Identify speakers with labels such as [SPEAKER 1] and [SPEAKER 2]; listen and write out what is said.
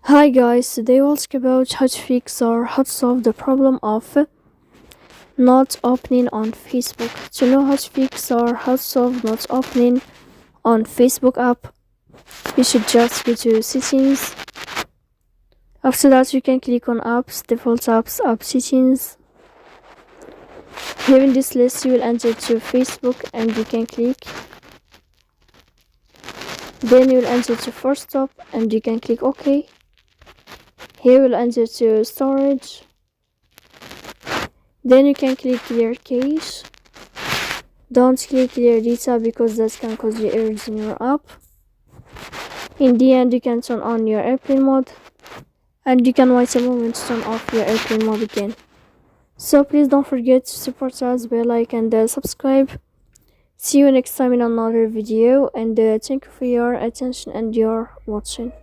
[SPEAKER 1] Hi guys, today we'll talk about how to fix or how to solve the problem of not opening on Facebook. To know how to fix or how to solve not opening on Facebook app, you should just go to settings. After that, you can click on apps, default apps, app settings. Here in this list, you will enter to Facebook and you can click. Then you will enter to force stop and you can click OK. Here we'll enter to storage. Then you can click clear cache. Don't click clear data because that can cause you errors in your app. In the end, you can turn on your airplane mode and you can wait a moment to turn off your airplane mode again. So please don't forget to support us by like and subscribe. See you next time in another video, and thank you for your attention and your watching.